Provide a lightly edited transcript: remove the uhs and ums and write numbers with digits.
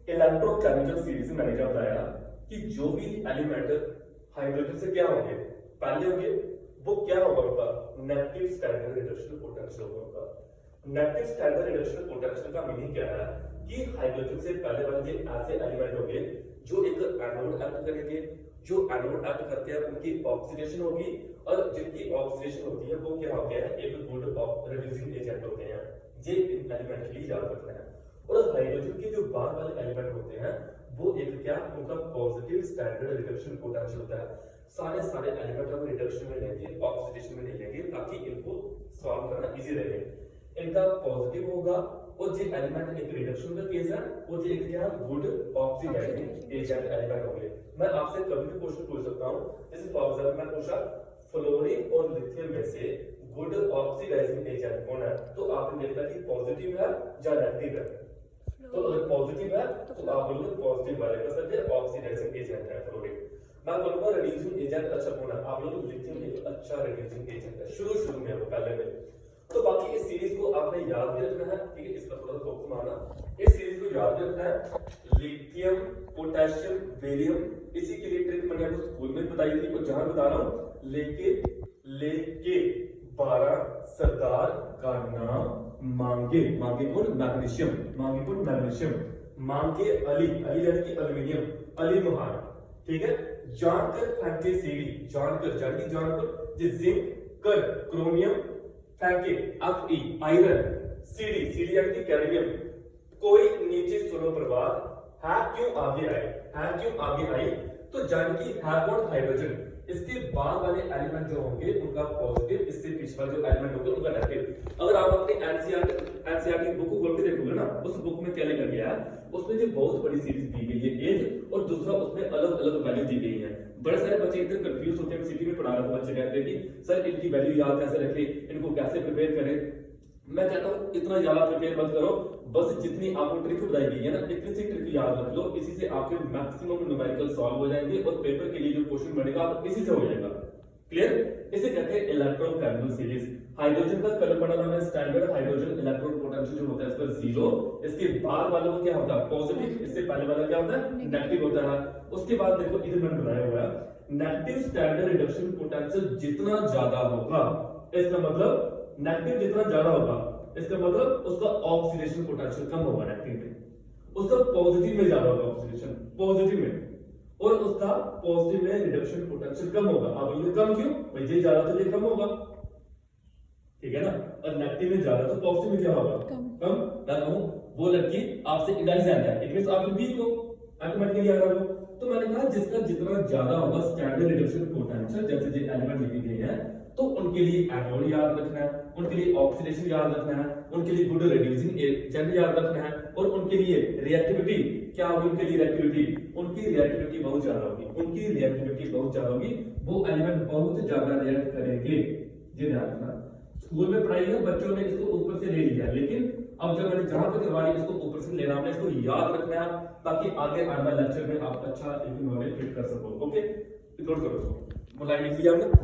Electrochemical series में मैंने क्या बताया कि जो भी एलिमेंट हाइड्रोजन से क्या होंगे, पहले होंगे, वो क्या होगा उनका नेगेटिव स्टैंडर्ड रिडक्शन पोटेंशियल होगा उनका। नेगेटिव स्टैंडर्ड रिडक्शन पोटेंशियल का मीनिंग क्या है कि हाइड्रोजन से पहले वाले ये ऐसे एलिमेंट होंगे जो एक एनोड एक्ट करेंगे, जो एनोड एक्ट करते हैं उनकी ऑक्सीडेशन होगी, और जिनकी ऑक्सीडेशन होती है वो क्या होते हैं, एक गुड रिड्यूसिंग एजेंट होते हैं। ये एलिमेंट के लिए याद रखना है। और हाइड्रोजन के जो बाद वाले एलिमेंट होते हैं वो एक क्या, उनका पॉजिटिव स्टैंडर्ड रिडक्शन पोटेंशियल होता है। सारे एलिमेंट हम रिडक्शन में लेंगे, ऑक्सीडेशन में नहीं लेंगे, ताकि इनको सॉल्व करना इजी रहे। इनका पॉजिटिव होगा, और जो एलिमेंट एक रिडक्शन का केस है वो जो एक क्या, गुड ऑक्सीडाइजिंग एजेंट एलिमेंट होंगे। मैं आपसे कभी भी क्वेश्चन पूछ सकता हूं, जैसे फॉर एग्जांपल मैं पूछा फ्लोरीन और लिथियम में से गुड ऑक्सीडाइजिंग एजेंट कौन है, तो आपने देखा कि पॉजिटिव है या नेगेटिव है। तो अगर पॉजिटिव है तो आप बोलोगे पॉजिटिव वाले का सर ऑक्सीडाइजिंग एजेंट है फ्लोरीन। मैं बोलूंगा रिड्यूसिंग एजेंट अच्छा कौन है, आप लोग लिथियम एक अच्छा रिड्यूसिंग एजेंट है शुरू में, वो पहले में। तो बाकी इस सीरीज को आपने याद भी रखना है, ठीक है, इसका थोड़ा सा फोकस मारना। इस सीरीज को याद रखना है, लिथियम, पोटेशियम, बेरियम। इसी के लिए ट्रिक मैंने आपको स्कूल में बताई थी, और जहां बता रहा हूं, लेके 12 सरदार का नाम मांगे कौन, मैग्नीशियम, मांगे कौन, मैग्नीशियम, मांगे अली यानी कि एल्युमिनियम, अली महान, ठीक है। जानकर फेंके सीडी, जानकर जिंक कर क्रोमियम, फेंके Fe आयरन, सीडी यानी कि कैडमियम। कोई नीचे सुनो प्रभात, है क्यों आगे आए, तो जान की है कौन, हाइड्रोजन। इसके बाद वाले एलिमेंट जो होंगे उनका पॉजिटिव, इससे पिछला जो एलिमेंट होगा उनका नेगेटिव। अगर आप अपने एनसीईआरटी बुक को खोल के देखोगे ना, उस बुक में क्या लिखा गया है, उसमें जो बहुत बड़ी सीरीज दी गई है एज, और दूसरा उसमें अलग अलग वैल्यू दी गई है। बड़े सारे बच्चे इधर कंफ्यूज होते हैं, सिटी में पढ़ा रहा था, बच्चे कहते हैं कि सर इनकी वैल्यू याद कैसे रखें, इनको कैसे प्रिपेयर करें। मैं कहता हूं इतना ज्यादा प्रिपेयर मत करो, बस जितनी आपको ट्रिक बताई गई है ना, इतनी सी ट्रिक याद रख लो, इसी से आपके मैक्सिमम न्यूमेरिकल सॉल्व हो जाएंगे, और पेपर के लिए जो क्वेश्चन बनेगा इसी से हो जाएगा। क्लियर? इसे कहते हैं इलेक्ट्रोकेमिकल सीरीज। हाइड्रोजन का कलर पढ़ा था, स्टैंडर्ड हाइड्रोजन इलेक्ट्रॉन पोटेंशियल जो होता है इसका 0, इसके बाद वालों को क्या होता है, पॉजिटिव, इससे पहले वाला क्या होता है, नेगेटिव होता है। उसके बाद देखो इधर मैंने बनाया हुआ है, नेगेटिव स्टैंडर्ड रिडक्शन पोटेंशियल जितना ज्यादा होगा, इसका मतलब नेगेटिव जितना ज्यादा होगा, इसका मतलब उसका ऑक्सीडेशन पोटेंशियल कम होगा नेगेटिव में, उसका पॉजिटिव में ज्यादा होगा ऑक्सीडेशन, पॉजिटिव में, और उसका पॉजिटिव में रिडक्शन पोटेंशियल कम होगा। अब ये कम क्यों भाई, ये ज्यादा तो ये कम होगा, ठीक है ना, और नेगेटिव में ज्यादा तो पॉजिटिव में क्या होगा, कम। मैं कहूं वो लड़की आपसे इंटेलिजेंट है, इट मींस आप वीक हो, ऑटोमेटिकली आ रहा हो। तो मैंने कहा जिसका जितना ज्यादा होगा स्टैंडर्ड रिडक्शन पोटेंशियल, जैसे जो एलिमेंट लिखे गए हैं, तो उनके लिए एनोड याद रखना है, उनके लिए ऑक्सीडेशन याद रखना है, उनके लिए गुड रिड्यूसिंग एजेंट याद रखना है, और उनके लिए रिएक्टिविटी क्या होगी, उनके लिए उनकी रिएक्टिविटी बहुत ज्यादा होगी, वो एलिमेंट बहुत ज्यादा रिएक्ट करेंगे, ये ध्यान रखना। स्कूल में पढ़ाई है, बच्चों ने इसको ऊपर से ले लिया, लेकिन अब जब मैंने जहां पे करवा ली इसको ऊपर से लेना, हमने इसको याद रखना है, ताकि आगे आने वाले लेक्चर में आप अच्छा नॉलेज फिट कर सको। ओके, नोट करो, लाइन लिख लिया हमने।